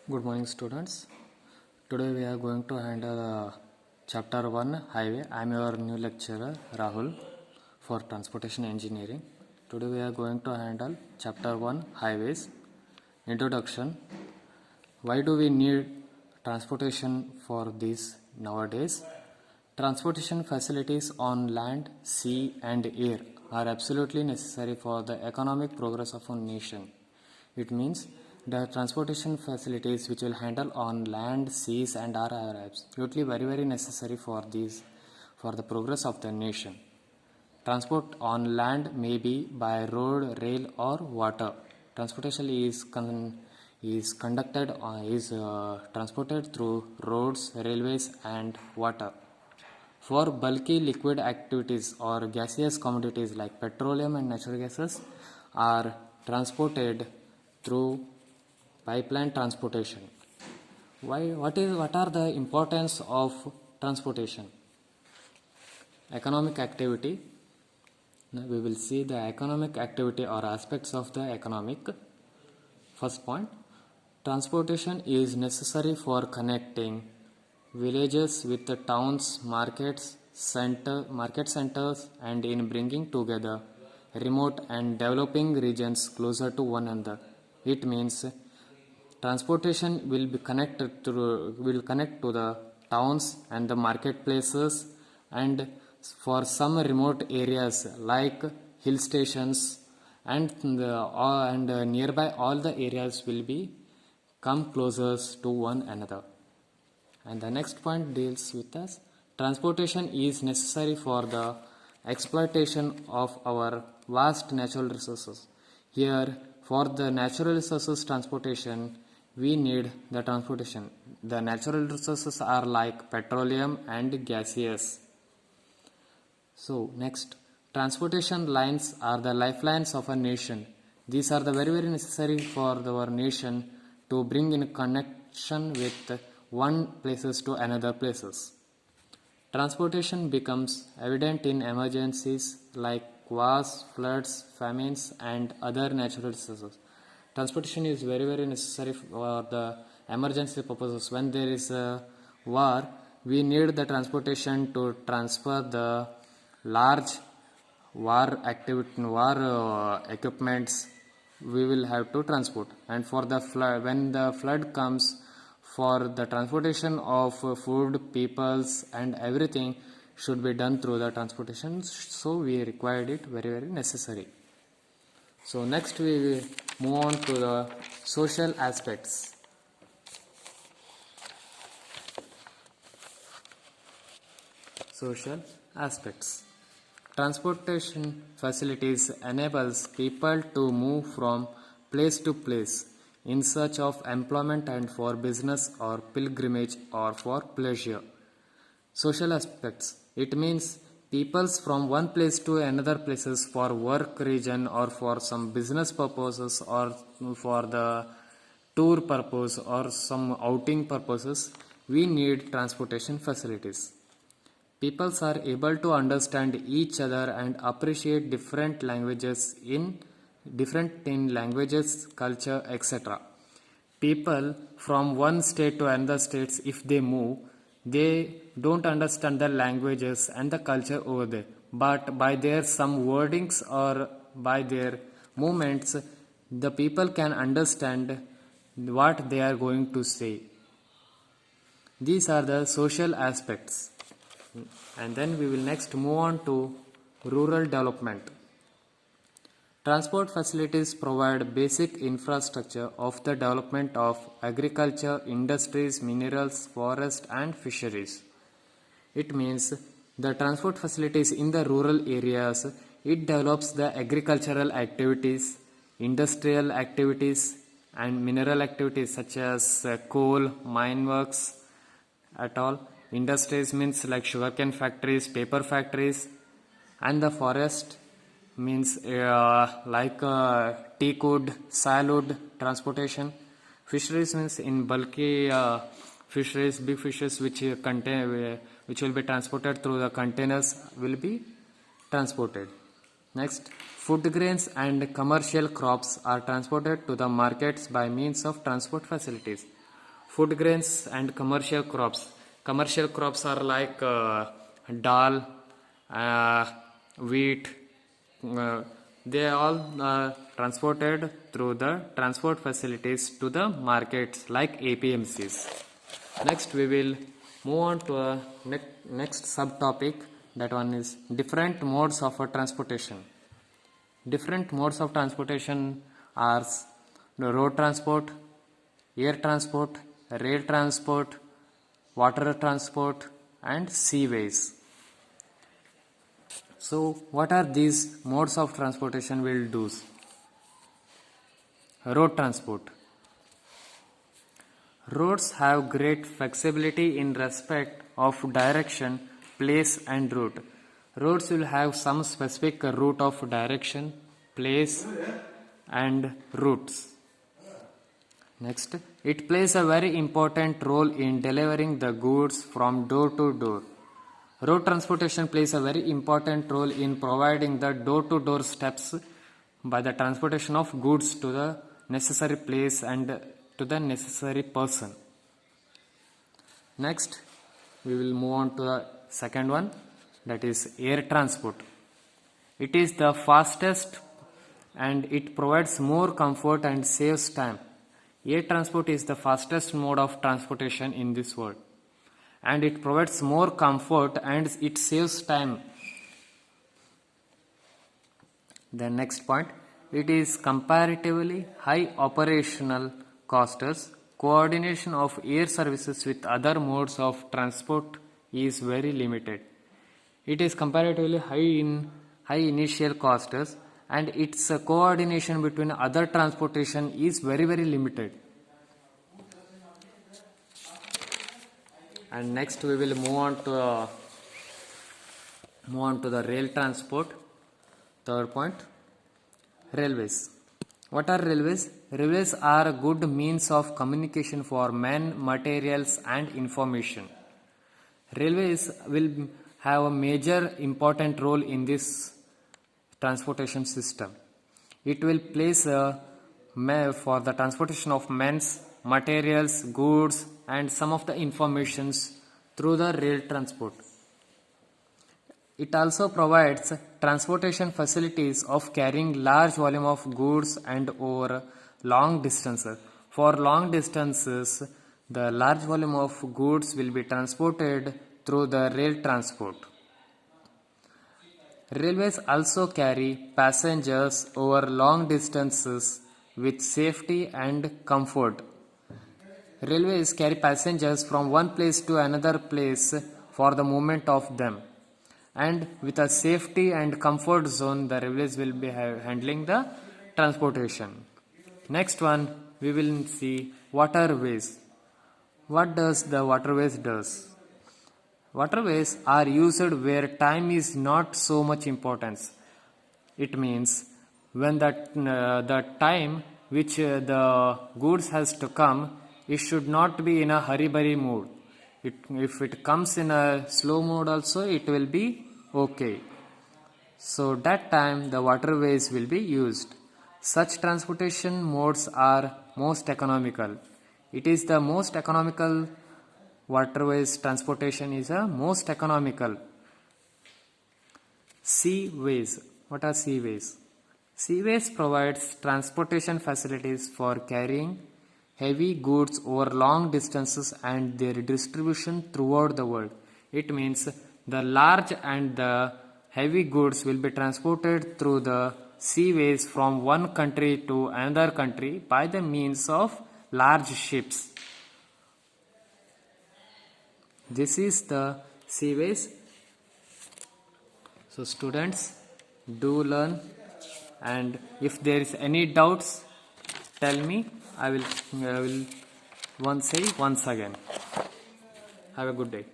Good morning, students. Today we are going to handle chapter 1 highway. I am your new lecturer Rahul for transportation engineering. Today we are going to handle chapter 1 highways. Introduction. Why do we need transportation for this nowadays? Transportation facilities on land, sea, and air are absolutely necessary for the economic progress of a nation. It means the transportation facilities which will handle on land, seas, and air are absolutely very necessary for the progress of the nation. Transport on land may be by road, rail, or water. Transportation is conducted is transported through roads, railways, and water. For bulky liquid activities or gaseous commodities like petroleum and natural gases are transported through pipeline transportation. What are the importance of transportation? Economic activity. Now we will see the economic activity or aspects of the economic. First point, transportation is necessary for connecting villages with the towns, market centers, and in bringing together remote and developing regions closer to one another. It means transportation will connect to the towns and the marketplaces, and for some remote areas like hill stations and nearby, all the areas will be come closer to one another. And the next point deals with us. Transportation is necessary for the exploitation of our vast natural resources. Here, for the natural resources transportation, we need the transportation. The natural resources are like petroleum and gaseous. So, next, transportation lines are the lifelines of a nation. These are the very necessary for our nation to bring in connection with one places to another places. Transportation becomes evident in emergencies like wars, floods, famines, and other natural disasters. Transportation is very necessary for the emergency purposes. When there is a war, we need the transportation to transfer the large war equipments we will have to transport. And for the flood, when the flood comes, for the transportation of food, peoples, and everything should be done through the transportation, so we required it very necessary. So next we will move on to the social aspects. Social aspects. Transportation facilities enables people to move from place to place in search of employment and for business or pilgrimage or for pleasure. Social aspects. It means peoples from one place to another places for work region or for some business purposes or for the tour purpose or some outing purposes, we need transportation facilities. Peoples are able to understand each other and appreciate different languages in languages, culture, etc. People from one state to another states, if they move, they don't understand the languages and the culture over there, but by their some wordings or by their movements, the people can understand what they are going to say. These are the social aspects. And then we will next move on to rural development. Transport facilities provide basic infrastructure of the development of agriculture, industries, minerals, forest, and fisheries. It means the transport facilities in the rural areas, it develops the agricultural activities, industrial activities, and mineral activities such as coal, mine works, at all. Industries means like sugarcane factories, paper factories, and the forest means teak wood, salwood transportation. Fisheries means in bulky fisheries, big fishes which will be transported through the containers will be transported. Next, food grains and commercial crops are transported to the markets by means of transport facilities. Food grains and commercial crops. Commercial crops are like dal, wheat. They are all transported through the transport facilities to the markets like APMCs. Next, we will move on to a next subtopic. That one is different modes of transportation. Different modes of transportation are the road transport, air transport, rail transport, water transport, and seaways. So, what are these modes of transportation will do? Road transport. Roads have great flexibility in respect of direction, place, and route. Roads will have some specific route of direction, place, and routes. Next, it plays a very important role in delivering the goods from door to door. Road transportation plays a very important role in providing the door-to-door steps by the transportation of goods to the necessary place and to the necessary person. Next, we will move on to the second one, that is air transport. It is the fastest and it provides more comfort and saves time. Air transport is the fastest mode of transportation in this world, and it provides more comfort and it saves time. The next point, it is comparatively high operational costs. Coordination of air services with other modes of transport is very limited. It is comparatively high initial costs, and its coordination between other transportation is very limited. And next we will move on to the rail transport. Third point, railways. What are railways? Railways are a good means of communication for men, materials, and information. Railways will have a major important role in this transportation system. It will place for the transportation of men's, materials, goods, and some of the informations through the rail transport. It also provides transportation facilities of carrying large volume of goods and over long distances. For long distances, the large volume of goods will be transported through the rail transport. Railways also carry passengers over long distances with safety and comfort. Railways carry passengers from one place to another place for the movement of them. And with a safety and comfort zone, the railways will be handling the transportation. Next one, we will see waterways. What does the waterways does? Waterways are used where time is not so much importance. It means when the time which the goods has to come, it should not be in a hurry-burry mood. If it comes in a slow mode also, it will be okay. So that time the waterways will be used. Such transportation modes are most economical. It is the most economical. Waterways transportation is a most economical. Seaways. What are seaways? Seaways provides transportation facilities for carrying heavy goods over long distances and their distribution throughout the world. It means the large and the heavy goods will be transported through the seaways from one country to another country by the means of large ships. This is the seaways. So students, do learn, and if there is any doubts, tell me. I will say once again. Have a good day.